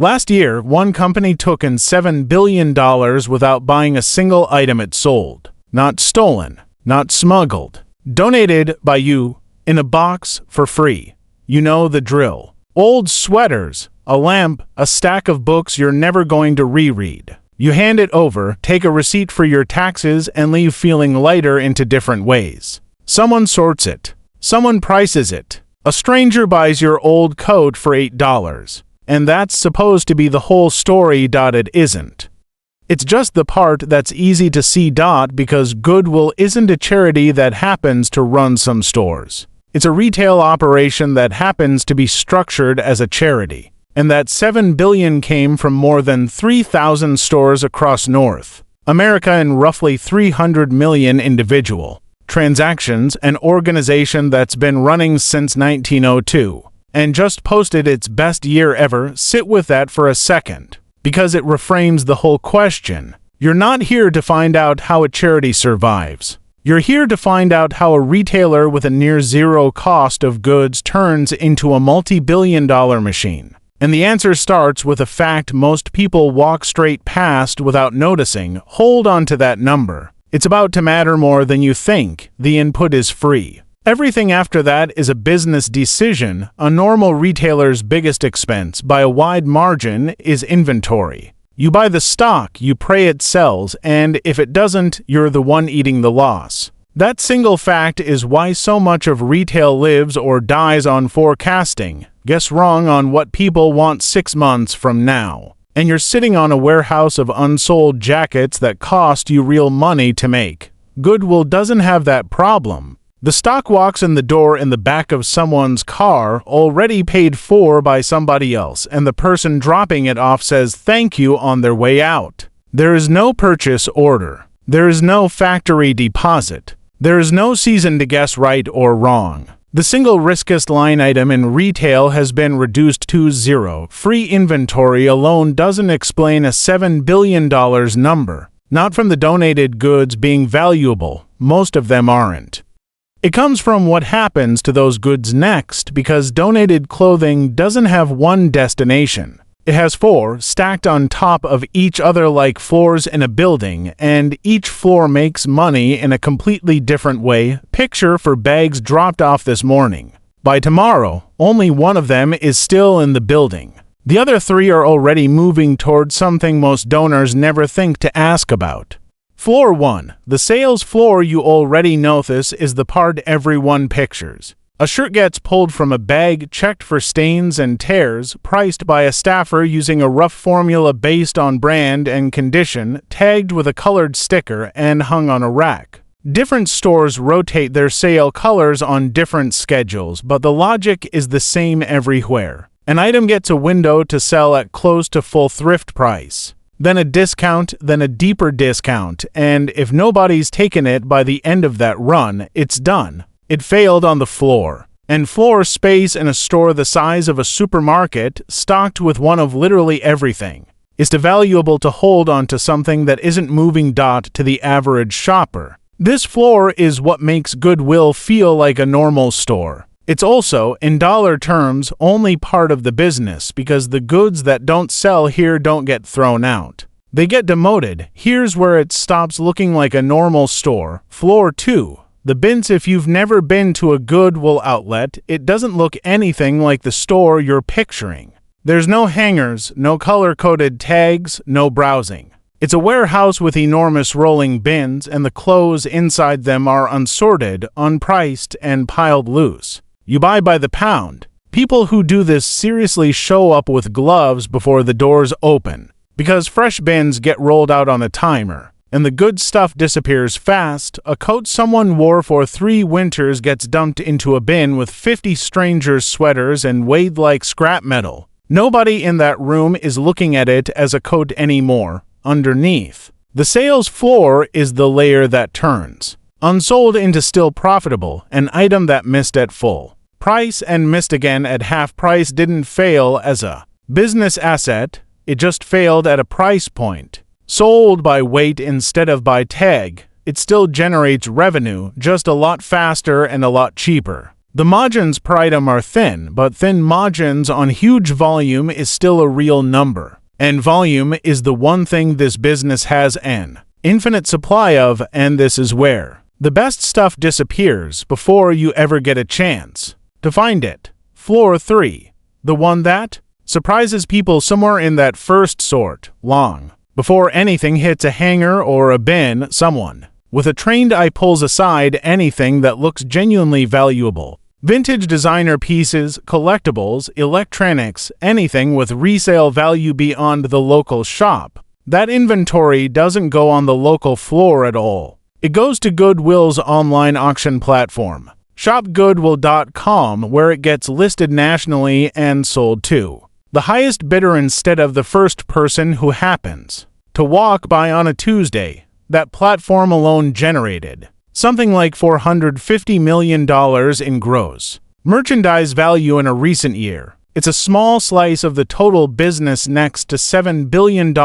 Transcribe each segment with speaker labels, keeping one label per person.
Speaker 1: Last year, one company took in $7 billion without buying a single item it sold. Not stolen, not smuggled. Donated by you, in a box, for free. You know the drill. Old sweaters, a lamp, a stack of books you're never going to reread. You hand it over, take a receipt for your taxes, and leave feeling lighter into different ways. Someone sorts it. Someone prices it. A stranger buys your old coat for $8. And that's supposed to be the whole story. It isn't. It's just the part that's easy to see. Because Goodwill isn't a charity that happens to run some stores. It's a retail operation that happens to be structured as a charity. And that $7 billion came from more than 3,000 stores across North America and roughly 300 million individual transactions, an organization that's been running since 1902 and just posted its best year ever. Sit with that for a second, because it reframes the whole question. You're not here to find out how a charity survives. You're here to find out how a retailer with a near zero cost of goods turns into a multi-billion-dollar machine. And the answer starts with a fact most people walk straight past without noticing. Hold on to that number. It's about to matter more than you think. The input is free. Everything after that is a business decision. A normal retailer's biggest expense, by a wide margin, is inventory. You buy the stock, you pray it sells, and if it doesn't, you're the one eating the loss. That single fact is why so much of retail lives or dies on forecasting. Guess wrong on what people want 6 months from now. And you're sitting on a warehouse of unsold jackets that cost you real money to make. Goodwill doesn't have that problem. The stock walks in the door in the back of someone's car, already paid for by somebody else, and the person dropping it off says thank you on their way out. There is no purchase order. There is no factory deposit. There is no season to guess right or wrong. The single riskiest line item in retail has been reduced to zero. Free inventory alone doesn't explain a $7 billion number. Not from the donated goods being valuable. Most of them aren't. It comes from what happens to those goods next, because donated clothing doesn't have one destination. It has 4 stacked on top of each other like floors in a building, and each floor makes money in a completely different way. Picture for bags dropped off this morning. By tomorrow, only one of them is still in the building. The other 3 are already moving towards something most donors never think to ask about. Floor 1, the sales floor. You already notice is the part everyone pictures. A shirt gets pulled from a bag, checked for stains and tears, priced by a staffer using a rough formula based on brand and condition, tagged with a colored sticker, and hung on a rack. Different stores rotate their sale colors on different schedules, but the logic is the same everywhere. An item gets a window to sell at close to full thrift price. Then a discount, then a deeper discount, and if nobody's taken it by the end of that run, it's done. It failed on the floor. And floor space in a store the size of a supermarket, stocked with one of literally everything, is too valuable to hold on to something that isn't moving. To the average shopper. This floor is what makes Goodwill feel like a normal store. It's also, in dollar terms, only part of the business, because the goods that don't sell here don't get thrown out. They get demoted. Here's where it stops looking like a normal store. Floor 2. The bins. If you've never been to a Goodwill outlet, it doesn't look anything like the store you're picturing. There's no hangers, no color-coded tags, no browsing. It's a warehouse with enormous rolling bins, and the clothes inside them are unsorted, unpriced, and piled loose. You buy by the pound. People who do this seriously show up with gloves before the doors open, because fresh bins get rolled out on a timer, and the good stuff disappears fast. A coat someone wore for 3 winters gets dumped into a bin with 50 strangers' sweaters and weighed like scrap metal. Nobody in that room is looking at it as a coat anymore. Underneath, the sales floor is the layer that turns. Unsold into still profitable, an item that missed at full price and missed again at half price. Didn't fail as a business asset, it just failed at a price point. Sold by weight instead of by tag, it still generates revenue, just a lot faster and a lot cheaper. The margins per item are thin, but thin margins on huge volume is still a real number. And volume is the one thing this business has an infinite supply of, and this is where the best stuff disappears before you ever get a chance to find it. Floor 3. The one that surprises people somewhere in that first sort, long before anything hits a hanger or a bin. Someone with a trained eye pulls aside anything that looks genuinely valuable. Vintage designer pieces, collectibles, electronics, anything with resale value beyond the local shop. That inventory doesn't go on the local floor at all. It goes to Goodwill's online auction platform, shopgoodwill.com, where it gets listed nationally and sold to the highest bidder instead of the first person who happens to walk by on a Tuesday. That platform alone generated something like $450 million in gross merchandise value in a recent year. It's a small slice of the total business next to $7 billion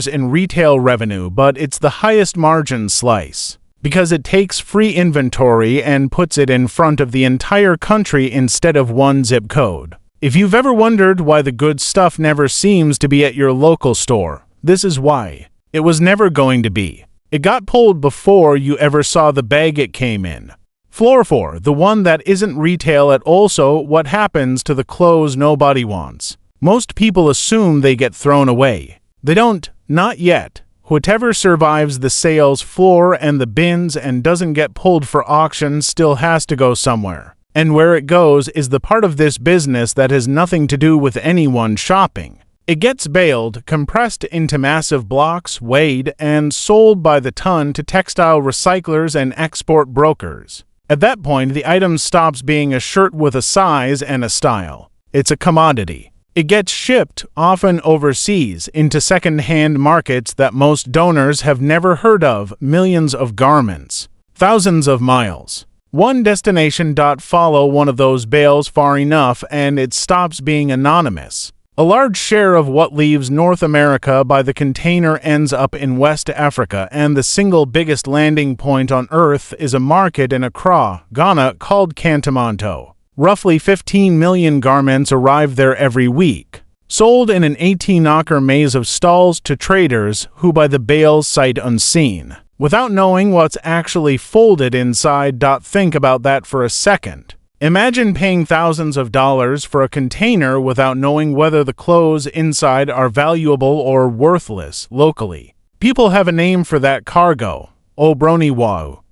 Speaker 1: in retail revenue, but it's the highest margin slice because it takes free inventory and puts it in front of the entire country instead of one zip code. If you've ever wondered why the good stuff never seems to be at your local store, this is why. It was never going to be. It got pulled before you ever saw the bag it came in. Floor 4, the one that isn't retail at all. So what happens to the clothes nobody wants? Most people assume they get thrown away. They don't, not yet. Whatever survives the sales floor and the bins and doesn't get pulled for auction still has to go somewhere. And where it goes is the part of this business that has nothing to do with anyone shopping. It gets baled, compressed into massive blocks, weighed, and sold by the ton to textile recyclers and export brokers. At that point, the item stops being a shirt with a size and a style. It's a commodity. It gets shipped, often overseas, into second-hand markets that most donors have never heard of. Millions of garments, thousands of miles. One destination. Follow one of those bales far enough and it stops being anonymous. A large share of what leaves North America by the container ends up in West Africa, and the single biggest landing point on Earth is a market in Accra, Ghana called Kantamanto. Roughly 15 million garments arrive there every week, sold in an 18-acre maze of stalls to traders who buy the bales sight unseen, without knowing what's actually folded inside. Think about that for a second. Imagine paying thousands of dollars for a container without knowing whether the clothes inside are valuable or worthless locally. People have a name for that cargo, Obroniwau.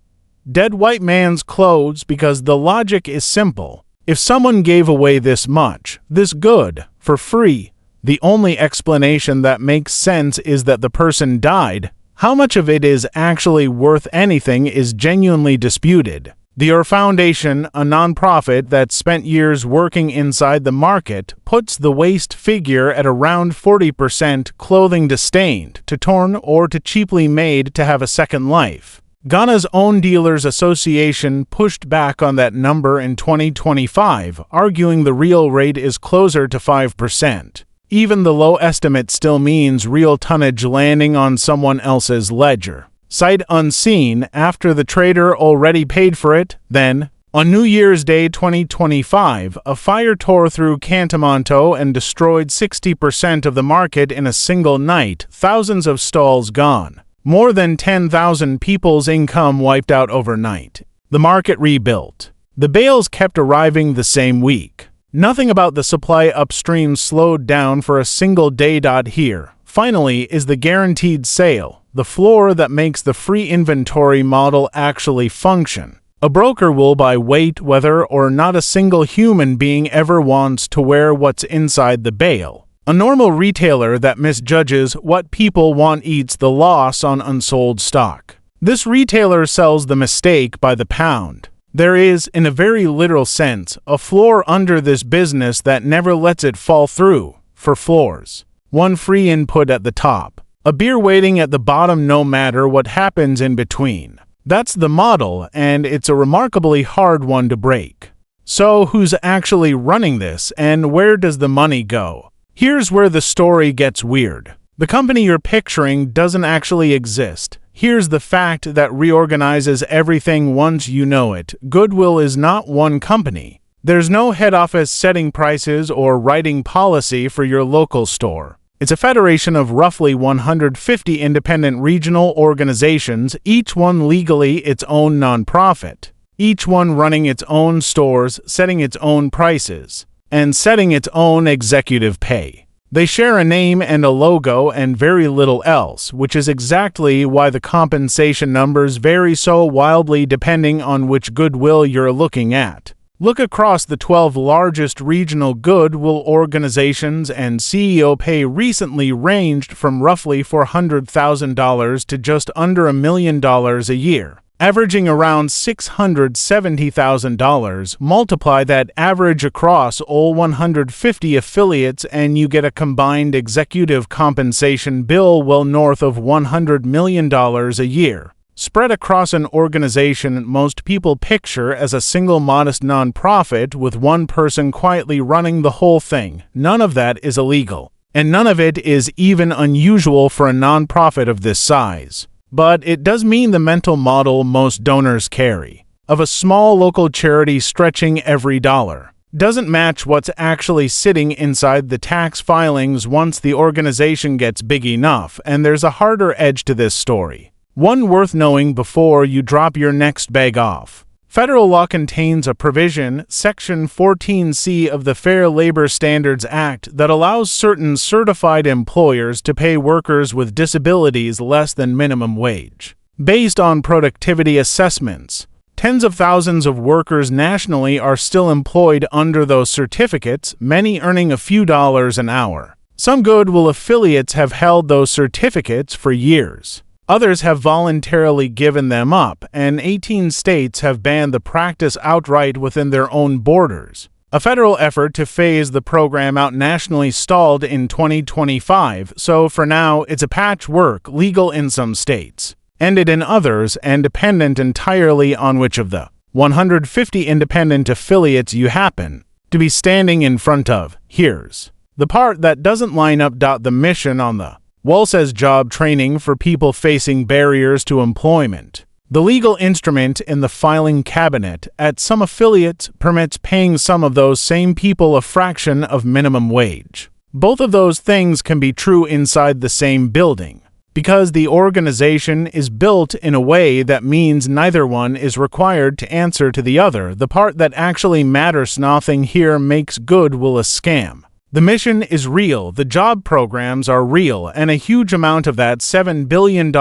Speaker 1: Dead white man's clothes, because the logic is simple. If someone gave away this much, this good, for free, the only explanation that makes sense is that the person died. How much of it is actually worth anything is genuinely disputed. The Our Foundation, a nonprofit that spent years working inside the market, puts the waste figure at around 40%. Clothing disdained, to torn, or to cheaply made to have a second life. Ghana's own Dealers Association pushed back on that number in 2025, arguing the real rate is closer to 5%. Even the low estimate still means real tonnage landing on someone else's ledger, sight unseen, after the trader already paid for it. Then, on New Year's Day 2025, a fire tore through Kantamanto and destroyed 60% of the market in a single night, thousands of stalls gone. More than 10,000 people's income wiped out overnight. The market rebuilt. The bales kept arriving the same week. Nothing about the supply upstream slowed down for a single day. Here, finally, is the guaranteed sale, the floor that makes the free inventory model actually function. A broker will buy weight whether or not a single human being ever wants to wear what's inside the bale. A normal retailer that misjudges what people want eats the loss on unsold stock. This retailer sells the mistake by the pound. There is, in a very literal sense, a floor under this business that never lets it fall through. For floors, one free input at the top, a beer waiting at the bottom no matter what happens in between. That's the model, and it's a remarkably hard one to break. So who's actually running this, and where does the money go? Here's where the story gets weird. The company you're picturing doesn't actually exist. Here's the fact that reorganizes everything once you know it. Goodwill is not one company. There's no head office setting prices or writing policy for your local store. It's a federation of roughly 150 independent regional organizations, each one legally its own nonprofit, each one running its own stores, setting its own prices, and setting its own executive pay. They share a name and a logo and very little else, which is exactly why the compensation numbers vary so wildly depending on which Goodwill you're looking at. Look across the 12 largest regional Goodwill organizations, and CEO pay recently ranged from roughly $400,000 to just under $1 million a year, averaging around $670,000. Multiply that average across all 150 affiliates and you get a combined executive compensation bill well north of $100 million a year, spread across an organization most people picture as a single modest nonprofit with one person quietly running the whole thing. None of that is illegal, and none of it is even unusual for a nonprofit of this size. But it does mean the mental model most donors carry, of a small local charity stretching every dollar, doesn't match what's actually sitting inside the tax filings once the organization gets big enough, and there's a harder edge to this story, one worth knowing before you drop your next bag off. Federal law contains a provision, Section 14C of the Fair Labor Standards Act, that allows certain certified employers to pay workers with disabilities less than minimum wage, based on productivity assessments. Tens of thousands of workers nationally are still employed under those certificates, many earning a few dollars an hour. Some Goodwill affiliates have held those certificates for years. Others have voluntarily given them up, and 18 states have banned the practice outright within their own borders. A federal effort to phase the program out nationally stalled in 2025, so for now it's a patchwork, legal in some states, ended in others, and dependent entirely on which of the 150 independent affiliates you happen to be standing in front of. Here's the part that doesn't line up. The mission on the wall says job training for people facing barriers to employment. The legal instrument in the filing cabinet at some affiliates permits paying some of those same people a fraction of minimum wage. Both of those things can be true inside the same building, because the organization is built in a way that means neither one is required to answer to the other. The part that actually matters nothing here makes Goodwill a scam. The mission is real, the job programs are real, and a huge amount of that $7 billion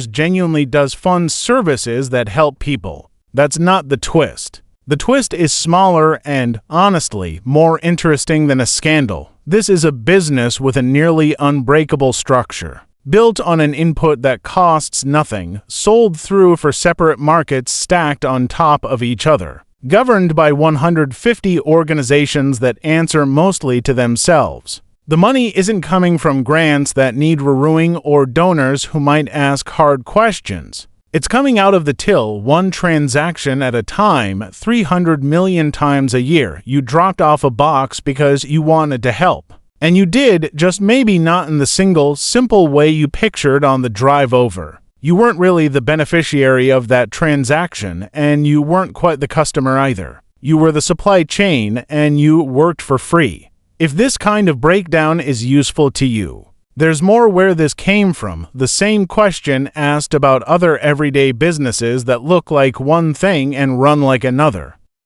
Speaker 1: genuinely does fund services that help people. That's not the twist. The twist is smaller and, honestly, more interesting than a scandal. This is a business with a nearly unbreakable structure, built on an input that costs nothing, sold through for separate markets stacked on top of each other, governed by 150 organizations that answer mostly to themselves. The money isn't coming from grants that need renewing or donors who might ask hard questions. It's coming out of the till, one transaction at a time, 300 million times a year. You dropped off a box because you wanted to help. And you did, just maybe not in the single, simple way you pictured on the drive over. You weren't really the beneficiary of that transaction, and you weren't quite the customer either. You were the supply chain, and you worked for free. If this kind of breakdown is useful to you, there's more where this came from. The same question asked about other everyday businesses that look like one thing and run like another.